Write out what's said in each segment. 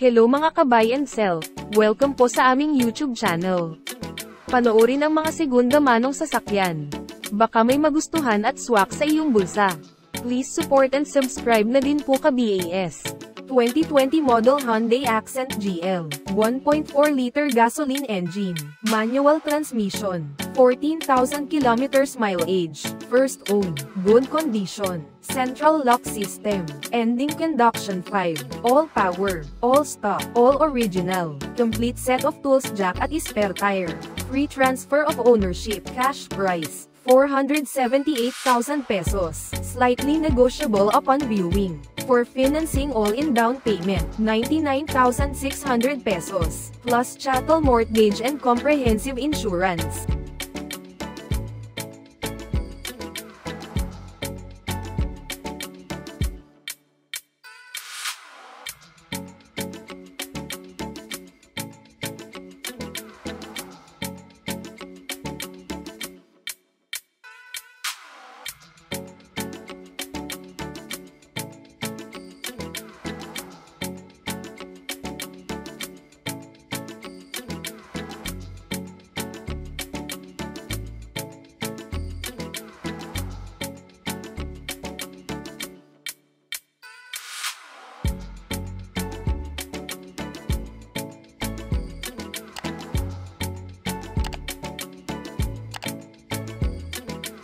Hello mga ka-buy and sell, welcome po sa aming YouTube channel. Panoorin ang mga segunda manong sasakyan. Baka may magustuhan at swak sa iyong bulsa. Please support and subscribe na din po ka-BAS. 2020 model Hyundai Accent GL, 1.4-liter gasoline engine, manual transmission, 14,000 kilometers mileage, first owned, good condition, central lock system, ending conduction 5, all power, all stock, all original, complete set of tools jack at spare tire, free transfer of ownership, cash price, 478,000 pesos, slightly negotiable upon viewing. For financing all-in down payment, 99,600 pesos, plus chattel mortgage and comprehensive insurance.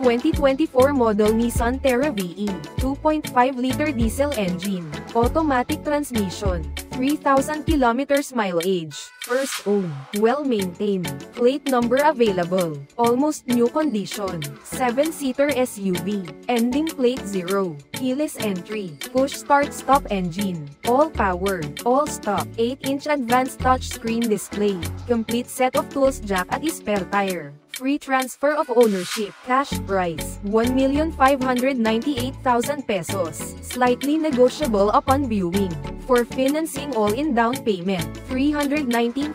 ...2024 model Nissan Terra VE, 2.5-liter diesel engine, automatic transmission, 3,000 kilometers mileage, first owned, well-maintained, plate number available, almost new condition, 7-seater SUV, ending plate 0, keyless entry, push start-stop engine, all power, all stock, 8-inch advanced touchscreen display, complete set of tools jack at spare tire. Free transfer of ownership, cash price, 1,598,000 pesos, slightly negotiable upon viewing. For financing all-in down payment, 319,600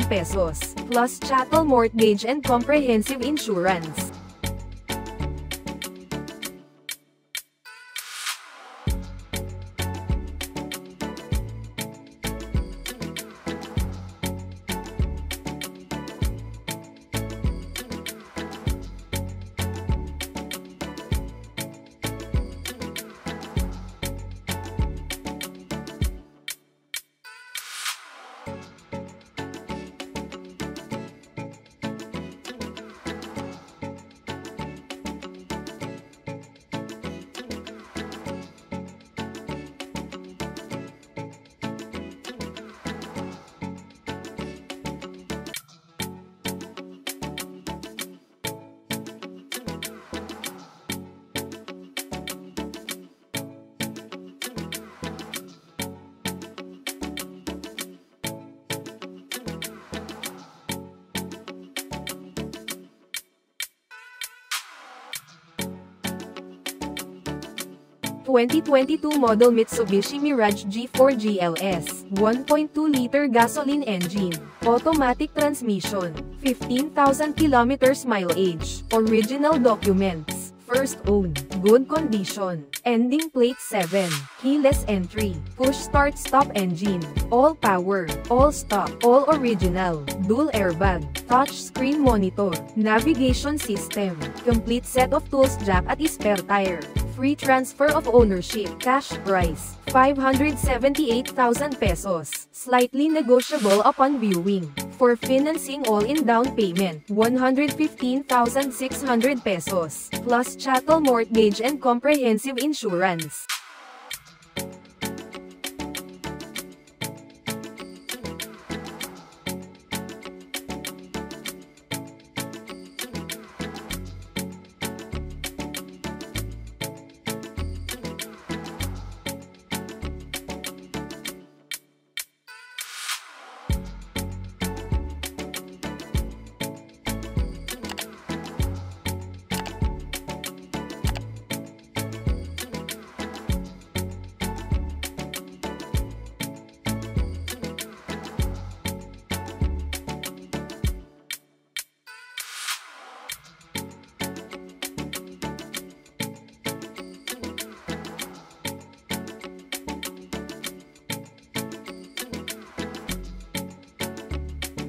pesos, plus chattel mortgage and comprehensive insurance. ...2022 model Mitsubishi Mirage G4 GLS, 1.2-liter gasoline engine, automatic transmission, 15,000 kilometers mileage, original documents, first owned, good condition, ending plate 7, keyless entry, push start-stop engine, all power, all stock, all original, dual airbag, touchscreen monitor, navigation system, complete set of tools jack at spare tire. Free transfer of ownership, cash price, 578,000 pesos, slightly negotiable upon viewing. For financing all-in down payment, 115,600 pesos, plus chattel mortgage and comprehensive insurance.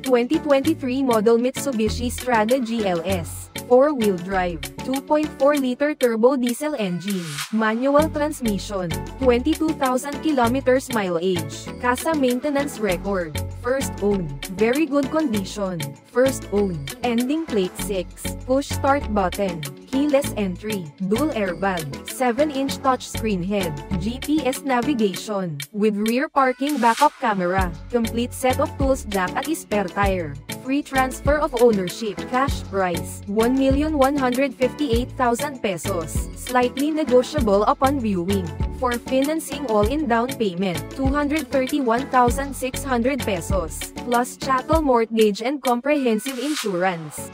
2023 model Mitsubishi Strada GLS, 4-wheel drive, 2.4-liter turbo diesel engine, manual transmission, 22,000 kilometers mileage, Casa maintenance record, first owned, very good condition, first owned, ending plate 6, push start button, keyless entry, dual airbag, 7-inch touchscreen head, GPS navigation, with rear parking backup camera, complete set of tools jack at spare tire, free transfer of ownership, cash price, 1,158,000 pesos, slightly negotiable upon viewing. For financing all-in down payment, 231,600 pesos, plus chattel mortgage and comprehensive insurance.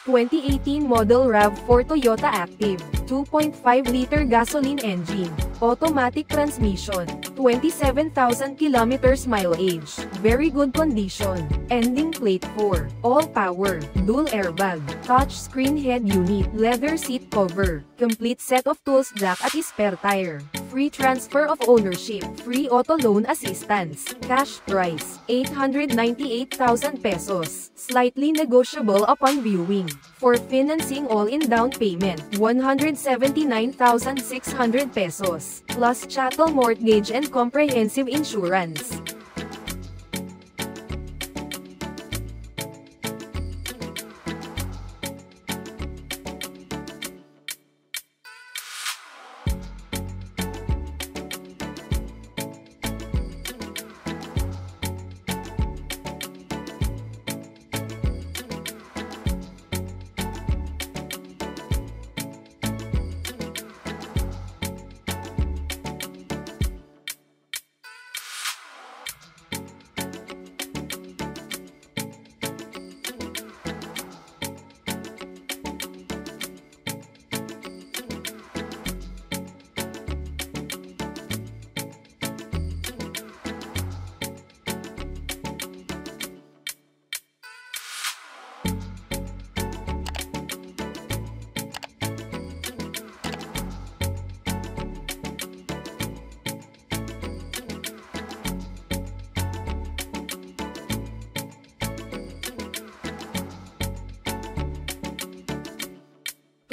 (2018 model RAV4 Toyota Active, 2.5-liter gasoline engine, automatic transmission, 27,000 kilometers mileage, very good condition, ending plate 4, all-power, dual airbag, touchscreen head unit, leather seat cover, complete set of tools jack at spare tire, free transfer of ownership, free auto loan assistance, cash price, 898,000 pesos, slightly negotiable upon viewing. For financing all-in down payment, 179,600 pesos, plus chattel mortgage and comprehensive insurance.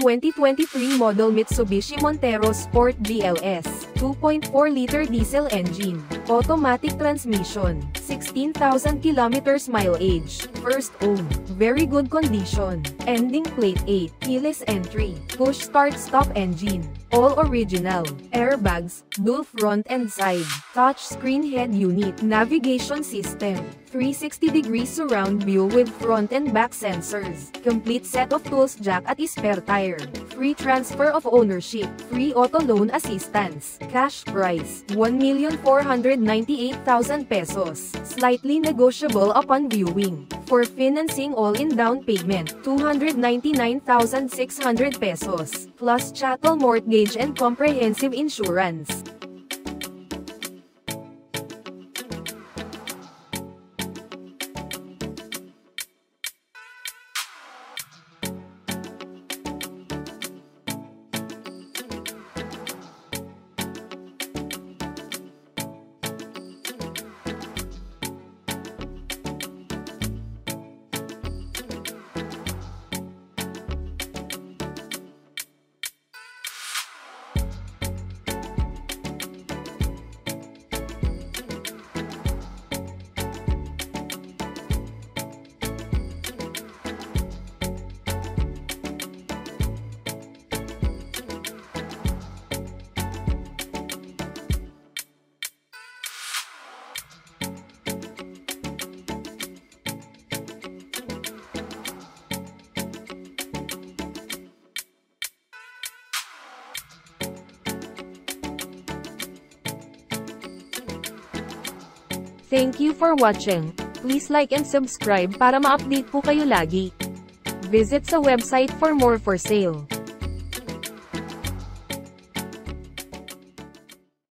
(2023 model Mitsubishi Montero Sport GLS, 2.4-liter diesel engine, automatic transmission, 16,000 kilometers mileage, first owned, very good condition, ending plate 8, keyless entry, push start stop engine, all original, airbags, dual front and side, touch screen head unit, navigation system, 360-degree surround view with front and back sensors, complete set of tools jack at spare tire, free transfer of ownership, free auto loan assistance, cash price, 1,498,000 pesos, slightly negotiable upon viewing. For financing all-in down payment, 299,600 pesos, plus chattel mortgage and comprehensive insurance. Thank you for watching. Please like and subscribe para ma-update po kayo lagi. Visit sa website for more for sale.